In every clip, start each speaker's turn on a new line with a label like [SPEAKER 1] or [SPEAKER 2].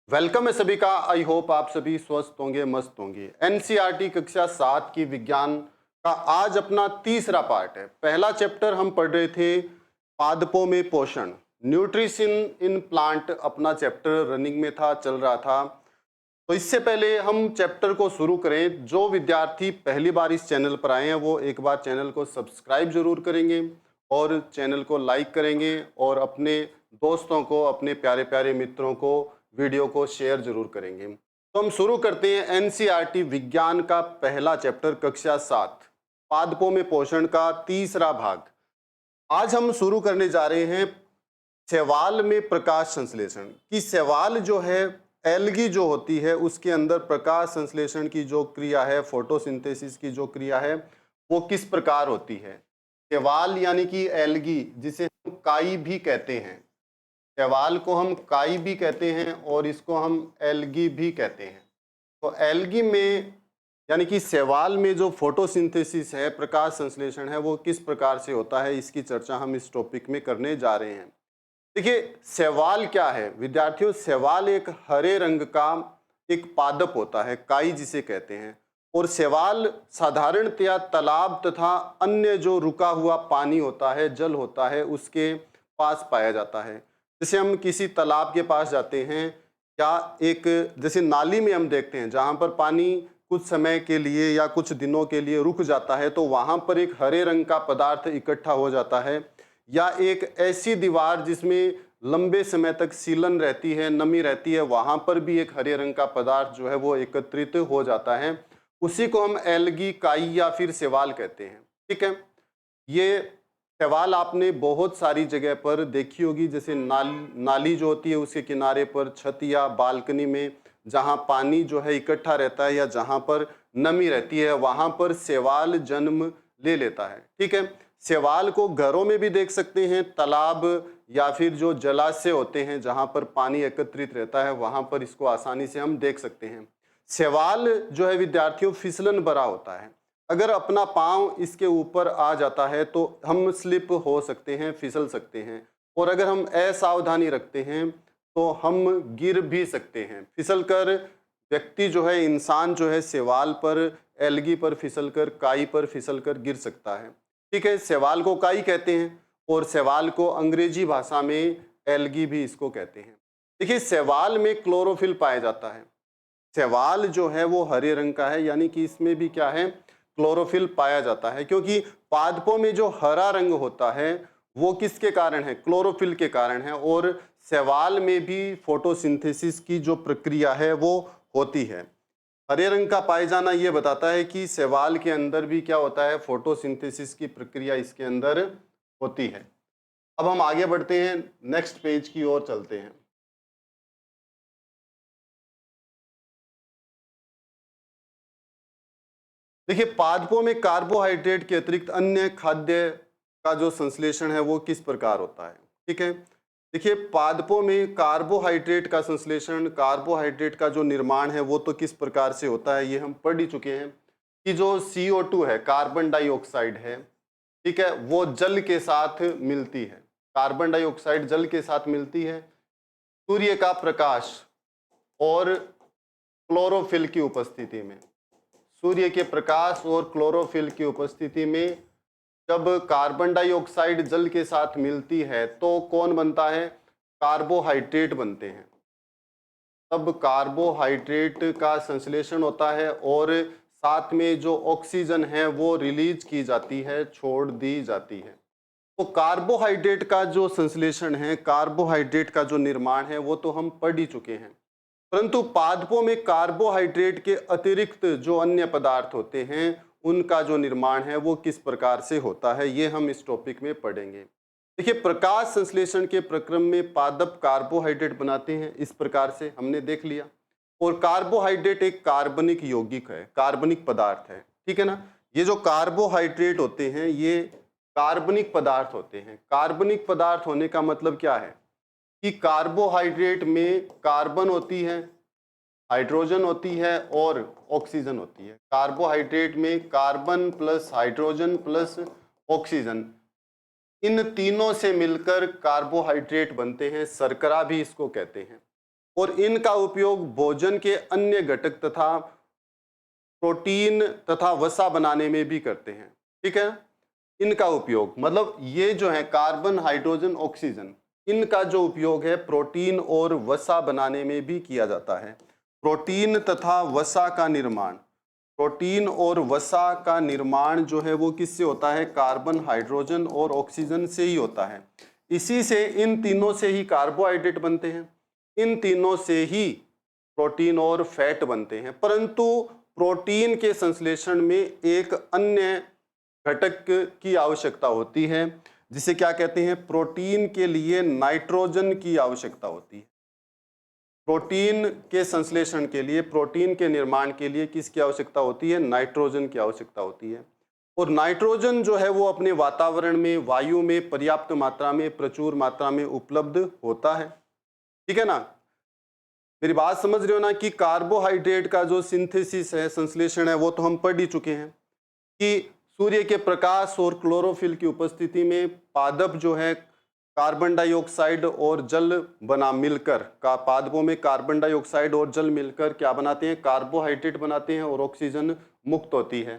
[SPEAKER 1] Welcome है सभी का। आई होप आप सभी स्वस्थ होंगे, मस्त होंगे। एनसीईआरटी कक्षा 7 की विज्ञान का आज अपना तीसरा पार्ट है। पहला चैप्टर हम पढ़ रहे थे पादपों में पोषण, न्यूट्रिशन इन प्लांट। अपना चैप्टर रनिंग में था, चल रहा था। तो इससे पहले हम चैप्टर को शुरू करें, जो विद्यार्थी पहली बार इस चैनल पर आए हैं वो एक बार चैनल को सब्सक्राइब जरूर करेंगे और चैनल को लाइक करेंगे और अपने दोस्तों को, अपने प्यारे प्यारे मित्रों को वीडियो को शेयर जरूर करेंगे। तो हम शुरू करते हैं एनसीईआरटी विज्ञान का पहला चैप्टर कक्षा 7 पादपों में पोषण का तीसरा भाग। आज हम शुरू करने जा रहे हैं शैवाल में प्रकाश संश्लेषण की। शैवाल जो है, एल्गी जो होती है, उसके अंदर प्रकाश संश्लेषण की जो क्रिया है, फोटोसिंथेसिस की जो क्रिया है, वो किस प्रकार होती है। शैवाल यानी कि एल्गी, जिसे हम काई भी कहते हैं। शैवाल को हम काई भी कहते हैं और इसको हम एल्गी भी कहते हैं। तो एल्गी में यानी कि शैवाल में जो फोटोसिंथेसिस है, प्रकाश संश्लेषण है, वो किस प्रकार से होता है, इसकी चर्चा हम इस टॉपिक में करने जा रहे हैं। देखिए, शैवाल क्या है विद्यार्थियों? शैवाल एक हरे रंग का एक पादप होता है, काई जिसे कहते हैं। और शैवाल साधारणतया तालाब तथा अन्य जो रुका हुआ पानी होता है, जल होता है, उसके पास पाया जाता है। जैसे हम किसी तालाब के पास जाते हैं या एक जैसे नाली में हम देखते हैं जहाँ पर पानी कुछ समय के लिए या कुछ दिनों के लिए रुक जाता है, तो वहाँ पर एक हरे रंग का पदार्थ इकट्ठा हो जाता है। या एक ऐसी दीवार जिसमें लंबे समय तक सीलन रहती है, नमी रहती है, वहाँ पर भी एक हरे रंग का पदार्थ जो है वो एकत्रित हो जाता है। उसी को हम एल्गी, काई या फिर शैवाल कहते हैं। ठीक है, ये शैवाल आपने बहुत सारी जगह पर देखी होगी। जैसे नाली जो होती है उसके किनारे पर, छत या बालकनी में जहाँ पानी जो है इकट्ठा रहता है या जहाँ पर नमी रहती है, वहाँ पर शैवाल जन्म ले लेता है। ठीक है, शैवाल को घरों में भी देख सकते हैं, तालाब या फिर जो जलाशय होते हैं जहाँ पर पानी एकत्रित रहता है, वहाँ पर इसको आसानी से हम देख सकते हैं। शैवाल जो है विद्यार्थियों फिसलन भरा होता है। अगर अपना पाँव इसके ऊपर आ जाता है तो हम स्लिप हो सकते हैं, फिसल सकते हैं। और अगर हम असावधानी रखते हैं तो हम गिर भी सकते हैं। फिसल कर व्यक्ति जो है, इंसान जो है, शैवाल पर, एल्गी पर फिसल कर, काई पर फिसल कर गिर सकता है। ठीक है, शैवाल को काई कहते हैं और शैवाल को अंग्रेजी भाषा में एल्गी भी इसको कहते हैं। देखिए, शैवाल में क्लोरोफिल पाया जाता है। शैवाल जो है वो हरे रंग का है, यानी कि इसमें भी क्या है, क्लोरोफिल पाया जाता है। क्योंकि पादपों में जो हरा रंग होता है वो किसके कारण है? क्लोरोफिल के कारण है। और शैवाल में भी फोटोसिंथेसिस की जो प्रक्रिया है वो होती है। हरे रंग का पाए जाना ये बताता है कि शैवाल के अंदर भी क्या होता है, फोटोसिंथेसिस की प्रक्रिया इसके अंदर होती है। अब हम आगे बढ़ते हैं, नेक्स्ट पेज की ओर चलते हैं। देखिए, पादपों में कार्बोहाइड्रेट के अतिरिक्त अन्य खाद्य का जो संश्लेषण है वो किस प्रकार होता है। ठीक है, देखिए, पादपों में कार्बोहाइड्रेट का संश्लेषण, कार्बोहाइड्रेट का जो निर्माण है वो तो किस प्रकार से होता है, ये हम पढ़ ही चुके हैं कि जो CO2 है, कार्बन डाइऑक्साइड है, ठीक है, वो जल के साथ मिलती है। कार्बन डाइऑक्साइड जल के साथ मिलती है। सूर्य का प्रकाश और क्लोरोफिल की उपस्थिति में, सूर्य के प्रकाश और क्लोरोफिल की उपस्थिति में जब कार्बन डाइऑक्साइड जल के साथ मिलती है तो कौन बनता है? कार्बोहाइड्रेट बनते हैं। तब कार्बोहाइड्रेट का संश्लेषण होता है और साथ में जो ऑक्सीजन है वो रिलीज की जाती है, छोड़ दी जाती है। तो कार्बोहाइड्रेट का जो संश्लेषण है, कार्बोहाइड्रेट का जो निर्माण है, वो तो हम पढ़ ही चुके हैं। परंतु पादपों में कार्बोहाइड्रेट के अतिरिक्त जो अन्य पदार्थ होते हैं उनका जो निर्माण है वो किस प्रकार से होता है, ये हम इस टॉपिक में पढ़ेंगे। देखिए, प्रकाश संश्लेषण के प्रक्रम में पादप कार्बोहाइड्रेट बनाते हैं, इस प्रकार से हमने देख लिया। और कार्बोहाइड्रेट एक कार्बनिक यौगिक है, कार्बनिक पदार्थ है। ठीक है ना, ये जो कार्बोहाइड्रेट होते हैं ये कार्बनिक पदार्थ होते हैं। कार्बनिक पदार्थ होने का मतलब क्या है कि कार्बोहाइड्रेट में कार्बन होती है, हाइड्रोजन होती है और ऑक्सीजन होती है। कार्बोहाइड्रेट में carbon plus hydrogen plus oxygen, इन तीनों से मिलकर कार्बोहाइड्रेट बनते हैं। शर्करा भी इसको कहते हैं। और इनका उपयोग भोजन के अन्य घटक तथा प्रोटीन तथा वसा बनाने में भी करते हैं। ठीक है, इनका उपयोग मतलब ये जो है कार्बन, हाइड्रोजन, ऑक्सीजन, इनका जो उपयोग है प्रोटीन और वसा बनाने में भी किया जाता है। प्रोटीन तथा वसा का निर्माण, प्रोटीन और वसा का निर्माण जो है वो किससे होता है? कार्बन, हाइड्रोजन और ऑक्सीजन से ही होता है। इसी से, इन तीनों से ही कार्बोहाइड्रेट बनते हैं, इन तीनों से ही प्रोटीन और फैट बनते हैं। परंतु प्रोटीन के संश्लेषण में एक अन्य घटक की आवश्यकता होती है, जिसे क्या कहते हैं? प्रोटीन के लिए नाइट्रोजन की आवश्यकता होती है। प्रोटीन के संश्लेषण के लिए, प्रोटीन के निर्माण के लिए किसकी आवश्यकता होती है? नाइट्रोजन की आवश्यकता होती है। और नाइट्रोजन जो है वो अपने वातावरण में, वायु में पर्याप्त मात्रा में, प्रचुर मात्रा में उपलब्ध होता है। ठीक है ना? मेरी बात समझ रहे हो ना कि कार्बोहाइड्रेट का जो सिंथेसिस है, संश्लेषण है, वो तो हम पढ़ ही चुके हैं कि सूर्य के प्रकाश और क्लोरोफिल की उपस्थिति में पादप जो है कार्बन डाइऑक्साइड और जल बना मिलकर, पादपों में कार्बन डाइऑक्साइड और जल मिलकर क्या बनाते हैं? कार्बोहाइड्रेट बनाते हैं और ऑक्सीजन मुक्त होती है।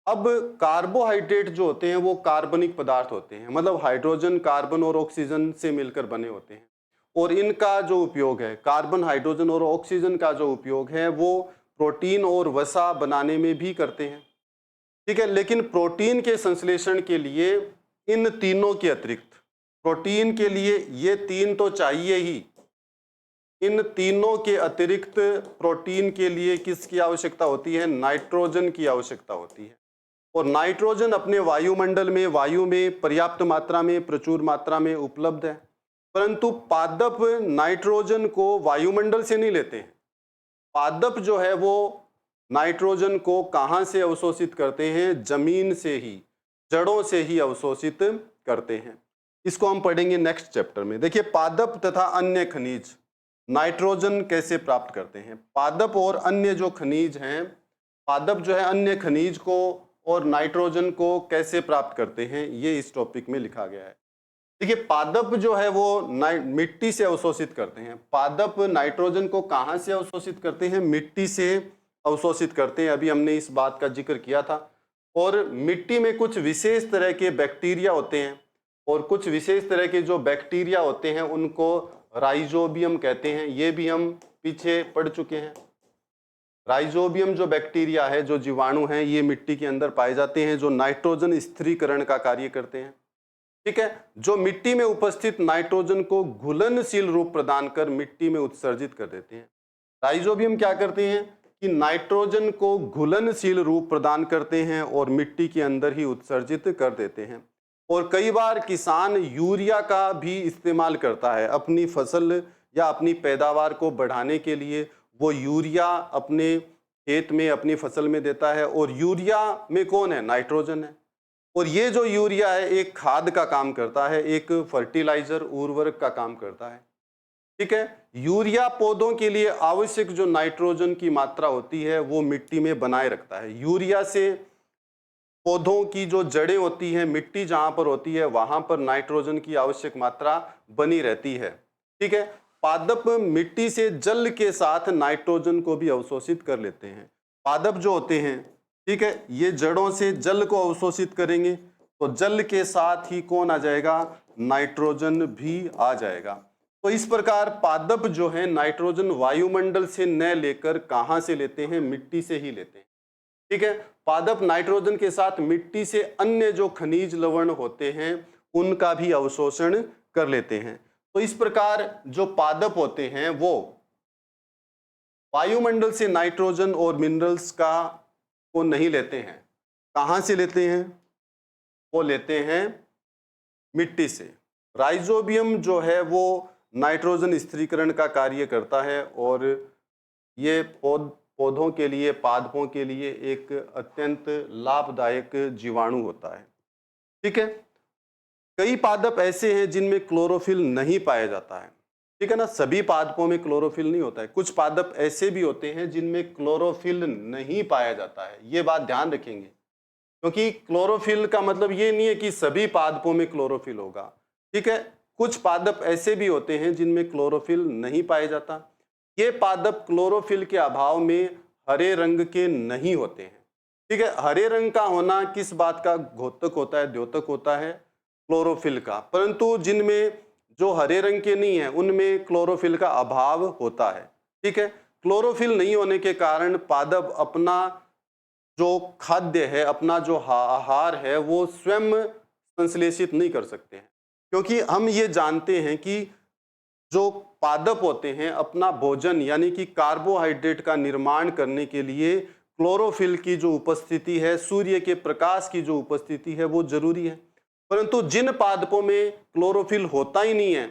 [SPEAKER 1] अब कार्बोहाइड्रेट जो होते हैं वो कार्बनिक पदार्थ होते हैं, मतलब हाइड्रोजन, कार्बन और ऑक्सीजन से मिलकर बने होते हैं। और इनका जो उपयोग है, कार्बन, हाइड्रोजन और ऑक्सीजन का जो उपयोग है वो प्रोटीन और वसा बनाने में भी करते हैं। ठीक है, लेकिन प्रोटीन के संश्लेषण के लिए इन तीनों के अतिरिक्त, प्रोटीन के लिए ये तीन तो चाहिए ही, इन तीनों के अतिरिक्त प्रोटीन के लिए किसकी आवश्यकता होती है? नाइट्रोजन की आवश्यकता होती है। और नाइट्रोजन अपने वायुमंडल में, वायु में पर्याप्त मात्रा में, प्रचुर मात्रा में उपलब्ध है। परंतु पादप नाइट्रोजन को वायुमंडल से नहीं लेते हैं। पादप जो है वो नाइट्रोजन को कहां से अवशोषित करते हैं? जमीन से ही, जड़ों से ही अवशोषित करते हैं। इसको हम पढ़ेंगे नेक्स्ट चैप्टर में। देखिए, पादप तथा अन्य खनिज नाइट्रोजन कैसे प्राप्त करते हैं। पादप और अन्य जो खनिज हैं, पादप जो है अन्य खनिज को और नाइट्रोजन को कैसे प्राप्त करते हैं, ये इस टॉपिक में लिखा गया है। देखिए, पादप जो है वो मिट्टी से अवशोषित करते हैं। पादप नाइट्रोजन को कहां से अवशोषित करते हैं? मिट्टी से अवशोषित करते हैं। अभी हमने इस बात का जिक्र किया था। और मिट्टी में कुछ विशेष तरह के बैक्टीरिया होते हैं, और कुछ विशेष तरह के जो बैक्टीरिया होते हैं उनको राइजोबियम कहते हैं। ये भी हम पीछे पढ़ चुके हैं। राइजोबियम जो बैक्टीरिया है, जो जीवाणु हैं, ये मिट्टी के अंदर पाए जाते हैं, जो नाइट्रोजन स्थिरीकरण का कार्य करते हैं। ठीक है, जो मिट्टी में उपस्थित नाइट्रोजन को घुलनशील रूप प्रदान कर मिट्टी में उत्सर्जित कर देते हैं। राइजोबियम क्या करते हैं कि नाइट्रोजन को घुलनशील रूप प्रदान करते हैं और मिट्टी के अंदर ही उत्सर्जित कर देते हैं। और कई बार किसान यूरिया का भी इस्तेमाल करता है अपनी फसल या अपनी पैदावार को बढ़ाने के लिए। वो यूरिया अपने खेत में, अपनी फसल में देता है। और यूरिया में कौन है? नाइट्रोजन है। और ये जो यूरिया है एक खाद का काम करता है, एक फर्टिलाइजर, उर्वरक का काम करता है। ठीक है, यूरिया पौधों के लिए आवश्यक जो नाइट्रोजन की मात्रा होती है वो मिट्टी में बनाए रखता है। यूरिया से पौधों की जो जड़ें होती हैं, मिट्टी जहां पर होती है वहां पर नाइट्रोजन की आवश्यक मात्रा बनी रहती है। ठीक है, पादप मिट्टी से जल के साथ नाइट्रोजन को भी अवशोषित कर लेते हैं। पादप जो होते हैं, ठीक है, ये जड़ों से जल को अवशोषित करेंगे तो जल के साथ ही कौन आ जाएगा? नाइट्रोजन भी आ जाएगा। तो इस प्रकार पादप जो है नाइट्रोजन वायुमंडल से न लेकर कहां से लेते हैं? मिट्टी से ही लेते हैं। ठीक है, पादप नाइट्रोजन के साथ मिट्टी से अन्य जो खनिज लवण होते हैं उनका भी अवशोषण कर लेते हैं। तो इस प्रकार जो पादप होते हैं वो वायुमंडल से नाइट्रोजन और मिनरल्स को नहीं लेते हैं। कहां से लेते हैं? वो लेते हैं मिट्टी से। राइजोबियम जो है वो नाइट्रोजन स्थिरीकरण का कार्य करता है और ये पौधों के लिए, पादपों के लिए एक अत्यंत लाभदायक जीवाणु होता है। ठीक है, कई पादप ऐसे हैं जिनमें क्लोरोफिल नहीं पाया जाता है। ठीक है ना, सभी पादपों में क्लोरोफिल नहीं होता है। कुछ पादप ऐसे भी होते हैं जिनमें क्लोरोफिल नहीं पाया जाता है। ये बात ध्यान रखेंगे, क्योंकि क्लोरोफिल का मतलब ये नहीं है कि सभी पादपों में क्लोरोफिल होगा। ठीक है, कुछ पादप ऐसे भी होते हैं जिनमें क्लोरोफिल नहीं पाया जाता। ये पादप क्लोरोफिल के अभाव में हरे रंग के नहीं होते हैं। ठीक है, हरे रंग का होना किस बात का घोतक होता है, द्योतक होता है? क्लोरोफिल का। परंतु जिनमें जो हरे रंग के नहीं है उनमें क्लोरोफिल का अभाव होता है। ठीक है, क्लोरोफिल नहीं होने के कारण पादप अपना जो खाद्य है, अपना जो आहार है, वो स्वयं संश्लेषित नहीं कर सकते हैं, क्योंकि हम ये जानते हैं कि जो पादप होते हैं अपना भोजन यानी कि कार्बोहाइड्रेट का निर्माण करने के लिए क्लोरोफिल की जो उपस्थिति है, सूर्य के प्रकाश की जो उपस्थिति है, वो जरूरी है। परंतु जिन पादपों में क्लोरोफिल होता ही नहीं है,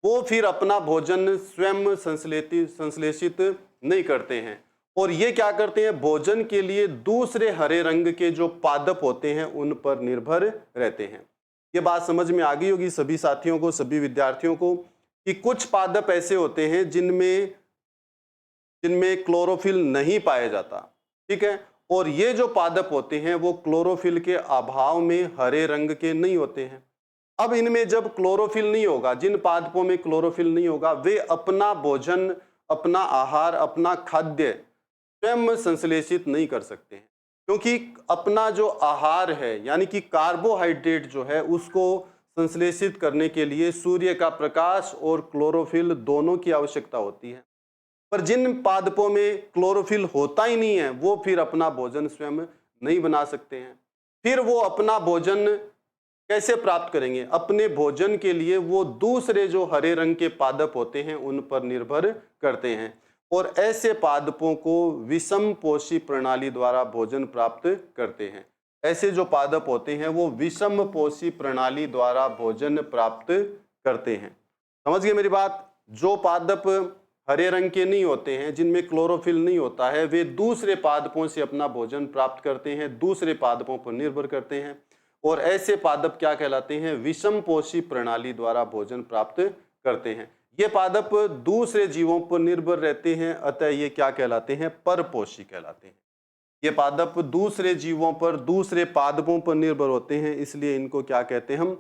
[SPEAKER 1] वो फिर अपना भोजन स्वयं संश्लेषित नहीं करते हैं, और ये क्या करते हैं, भोजन के लिए दूसरे हरे रंग के जो पादप होते हैं उन पर निर्भर रहते हैं। ये बात समझ में आ गई होगी सभी साथियों को, सभी विद्यार्थियों को, कि कुछ पादप ऐसे होते हैं जिनमें क्लोरोफिल नहीं पाया जाता। ठीक है, और ये जो पादप होते हैं वो क्लोरोफिल के अभाव में हरे रंग के नहीं होते हैं। अब इनमें जब क्लोरोफिल नहीं होगा, जिन पादपों में क्लोरोफिल नहीं होगा, वे अपना भोजन, अपना आहार, अपना खाद्य स्वयं संश्लेषित नहीं कर सकते हैं, क्योंकि अपना जो आहार है यानी कि कार्बोहाइड्रेट जो है उसको संश्लेषित करने के लिए सूर्य का प्रकाश और क्लोरोफिल दोनों की आवश्यकता होती है। पर जिन पादपों में क्लोरोफिल होता ही नहीं है, वो फिर अपना भोजन स्वयं नहीं बना सकते हैं। फिर वो अपना भोजन कैसे प्राप्त करेंगे? अपने भोजन के लिए वो दूसरे जो हरे रंग के पादप होते हैं उन पर निर्भर करते हैं, और ऐसे पादपों को विषम पोषी प्रणाली द्वारा भोजन प्राप्त करते हैं। ऐसे जो पादप होते हैं वो विषम पोषी प्रणाली द्वारा भोजन प्राप्त करते हैं। समझ गए मेरी बात? जो पादप हरे रंग के नहीं होते हैं, जिनमें क्लोरोफिल नहीं होता है, वे दूसरे पादपों से अपना भोजन प्राप्त करते हैं, दूसरे पादपों पर निर्भर करते हैं, और ऐसे पादप क्या कहलाते हैं? विषम पोषी प्रणाली द्वारा भोजन प्राप्त करते हैं। ये पादप दूसरे जीवों पर निर्भर रहते हैं, अतः ये क्या कहलाते हैं? परपोषी कहलाते हैं। ये पादप दूसरे जीवों पर, दूसरे पादपों पर निर्भर होते हैं, इसलिए इनको क्या कहते हैं? हम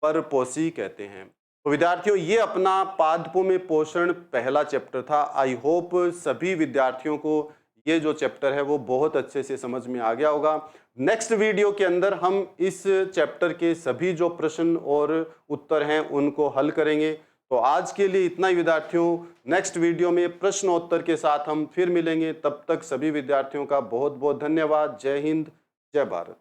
[SPEAKER 1] परपोषी कहते हैं। तो विद्यार्थियों, ये अपना पादपों में पोषण पहला चैप्टर था। आई होप सभी विद्यार्थियों को ये जो चैप्टर है वो बहुत अच्छे से समझ में आ गया होगा। नेक्स्ट वीडियो के अंदर हम इस चैप्टर के सभी जो प्रश्न और उत्तर हैं उनको हल करेंगे। तो आज के लिए इतना ही विद्यार्थियों, नेक्स्ट वीडियो में प्रश्नोत्तर के साथ हम फिर मिलेंगे। तब तक सभी विद्यार्थियों का बहुत बहुत धन्यवाद। जय हिंद, जय भारत।